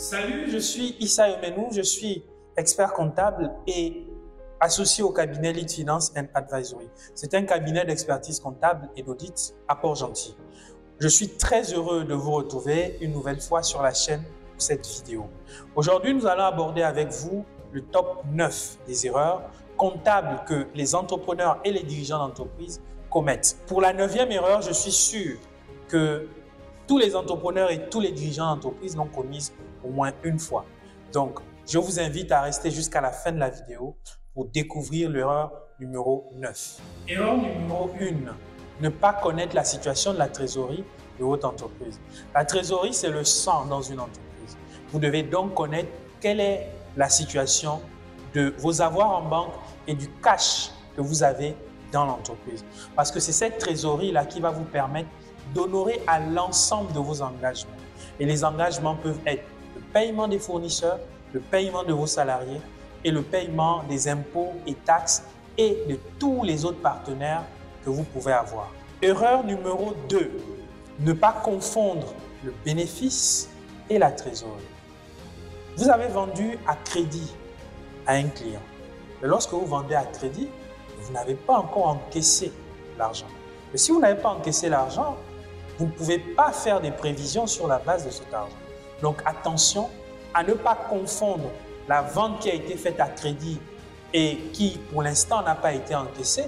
Salut, je suis Issa Yomenou, je suis expert comptable et associé au cabinet Lead Finance and Advisory. C'est un cabinet d'expertise comptable et d'audit à Port-Gentil. Je suis très heureux de vous retrouver une nouvelle fois sur la chaîne pour cette vidéo. Aujourd'hui, nous allons aborder avec vous le top 9 des erreurs comptables que les entrepreneurs et les dirigeants d'entreprise commettent. Pour la 9e erreur, je suis sûr que tous les entrepreneurs et tous les dirigeants d'entreprise l'ont commise au moins une fois. Donc, je vous invite à rester jusqu'à la fin de la vidéo pour découvrir l'erreur numéro 9. Erreur numéro 1, ne pas connaître la situation de la trésorerie de votre entreprise. La trésorerie, c'est le sang dans une entreprise. Vous devez donc connaître quelle est la situation de vos avoirs en banque et du cash que vous avez dans l'entreprise. Parce que c'est cette trésorerie-là qui va vous permettre d'honorer à l'ensemble de vos engagements. Et les engagements peuvent être le paiement des fournisseurs, le paiement de vos salariés et le paiement des impôts et taxes et de tous les autres partenaires que vous pouvez avoir. Erreur numéro 2, ne pas confondre le bénéfice et la trésorerie. Vous avez vendu à crédit à un client. Mais lorsque vous vendez à crédit, vous n'avez pas encore encaissé l'argent. Mais si vous n'avez pas encaissé l'argent, vous ne pouvez pas faire des prévisions sur la base de cet argent. Donc attention à ne pas confondre la vente qui a été faite à crédit et qui pour l'instant n'a pas été encaissée.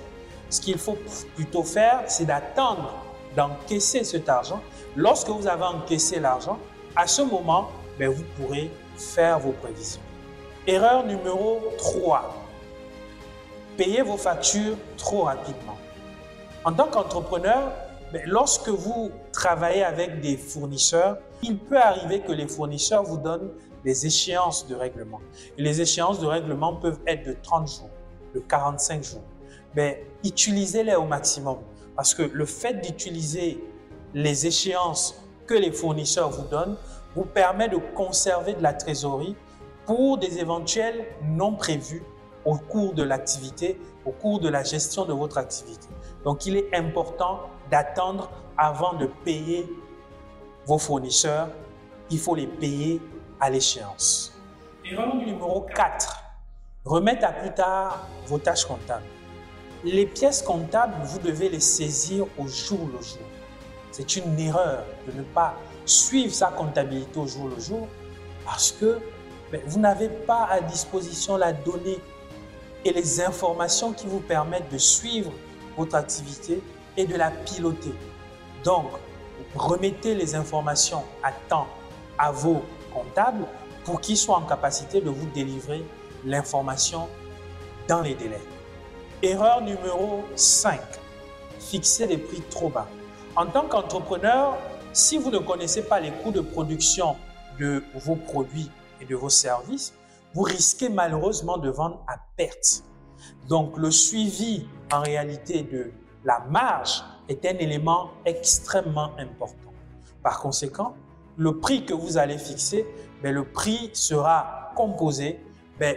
Ce qu'il faut plutôt faire, c'est d'attendre d'encaisser cet argent. Lorsque vous avez encaissé l'argent, à ce moment, vous pourrez faire vos prévisions. Erreur numéro 3, payez vos factures trop rapidement. En tant qu'entrepreneur, lorsque vous travaillez avec des fournisseurs, il peut arriver que les fournisseurs vous donnent des échéances de règlement. Et les échéances de règlement peuvent être de 30 jours, de 45 jours. Utilisez-les au maximum parce que le fait d'utiliser les échéances que les fournisseurs vous donnent vous permet de conserver de la trésorerie pour des éventuels non prévus au cours de l'activité, au cours de la gestion de votre activité. Donc, il est important d'attendre avant de payer vos fournisseurs. Il faut les payer à l'échéance. Erreur numéro 4, remettre à plus tard vos tâches comptables. Les pièces comptables, vous devez les saisir au jour le jour. C'est une erreur de ne pas suivre sa comptabilité au jour le jour parce que vous n'avez pas à disposition la donnée et les informations qui vous permettent de suivre votre activité et de la piloter. Donc, remettez les informations à temps à vos comptables pour qu'ils soient en capacité de vous délivrer l'information dans les délais. Erreur numéro 5, fixer des prix trop bas. En tant qu'entrepreneur, si vous ne connaissez pas les coûts de production de vos produits et de vos services, vous risquez malheureusement de vendre à perte. Donc, le suivi en réalité de la marge est un élément extrêmement important. Par conséquent, le prix que vous allez fixer, le prix sera composé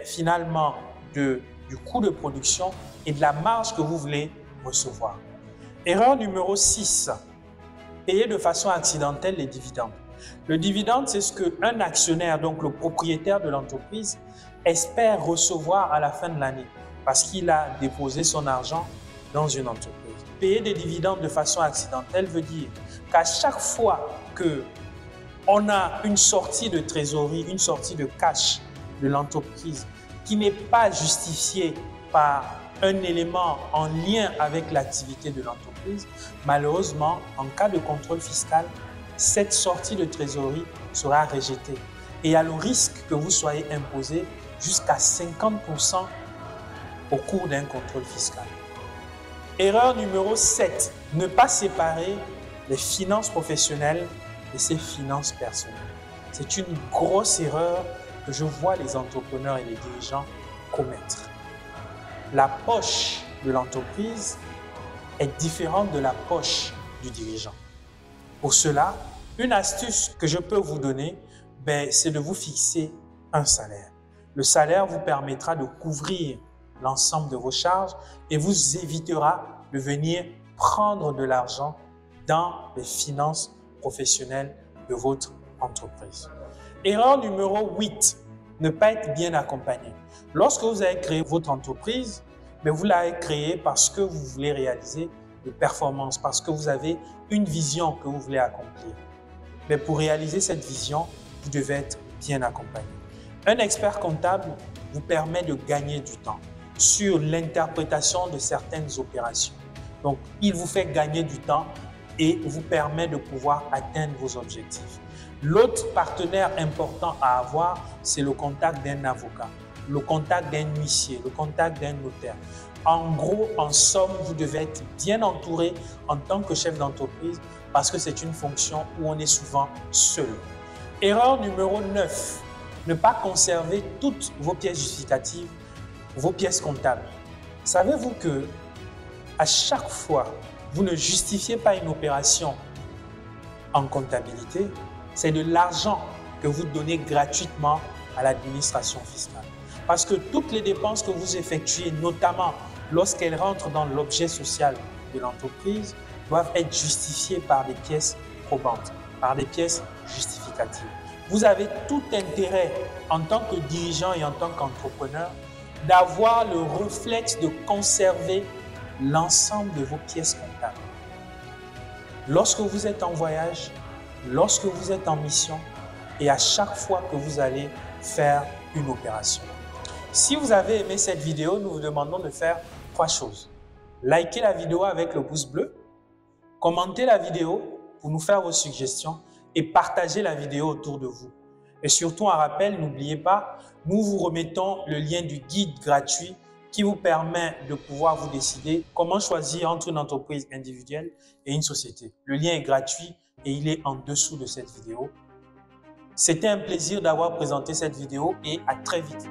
finalement du coût de production et de la marge que vous voulez recevoir. Erreur numéro 6, payer de façon accidentelle les dividendes. Le dividende, c'est ce qu'un actionnaire, donc le propriétaire de l'entreprise, espère recevoir à la fin de l'année parce qu'il a déposé son argent dans une entreprise. Payer des dividendes de façon accidentelle veut dire qu'à chaque fois qu'on a une sortie de trésorerie, une sortie de cash de l'entreprise qui n'est pas justifiée par un élément en lien avec l'activité de l'entreprise, malheureusement, en cas de contrôle fiscal, cette sortie de trésorerie sera rejetée. Et il y a le risque que vous soyez imposé jusqu'à 50% au cours d'un contrôle fiscal. Erreur numéro 7, ne pas séparer les finances professionnelles de ses finances personnelles. C'est une grosse erreur que je vois les entrepreneurs et les dirigeants commettre. La poche de l'entreprise est différente de la poche du dirigeant. Pour cela, une astuce que je peux vous donner, c'est de vous fixer un salaire. Le salaire vous permettra de couvrir l'ensemble de vos charges et vous évitera de venir prendre de l'argent dans les finances professionnelles de votre entreprise. Erreur numéro 8, ne pas être bien accompagné. Lorsque vous avez créé votre entreprise, mais vous l'avez créée parce que vous voulez réaliser des performances, parce que vous avez une vision que vous voulez accomplir. Mais pour réaliser cette vision, vous devez être bien accompagné. Un expert comptable vous permet de gagner du temps sur l'interprétation de certaines opérations. Donc, il vous fait gagner du temps et vous permet de pouvoir atteindre vos objectifs. L'autre partenaire important à avoir, c'est le contact d'un avocat, le contact d'un huissier, le contact d'un notaire. En gros, en somme, vous devez être bien entouré en tant que chef d'entreprise parce que c'est une fonction où on est souvent seul. Erreur numéro 9, ne pas conserver toutes vos pièces justificatives, vos pièces comptables. Savez-vous que à chaque fois, vous ne justifiez pas une opération en comptabilité, c'est de l'argent que vous donnez gratuitement à l'administration fiscale. Parce que toutes les dépenses que vous effectuez, notamment lorsqu'elles rentrent dans l'objet social de l'entreprise, doivent être justifiées par des pièces probantes, par des pièces justificatives. Vous avez tout intérêt, en tant que dirigeant et en tant qu'entrepreneur, d'avoir le réflexe de conserver l'ensemble de vos pièces comptables. Lorsque vous êtes en voyage, lorsque vous êtes en mission et à chaque fois que vous allez faire une opération. Si vous avez aimé cette vidéo, nous vous demandons de faire 3 choses. Likez la vidéo avec le pouce bleu, commentez la vidéo pour nous faire vos suggestions et partagez la vidéo autour de vous. Et surtout, un rappel, n'oubliez pas, nous vous remettons le lien du guide gratuit qui vous permet de pouvoir vous décider comment choisir entre une entreprise individuelle et une société. Le lien est gratuit et il est en dessous de cette vidéo. C'était un plaisir d'avoir présenté cette vidéo et à très vite.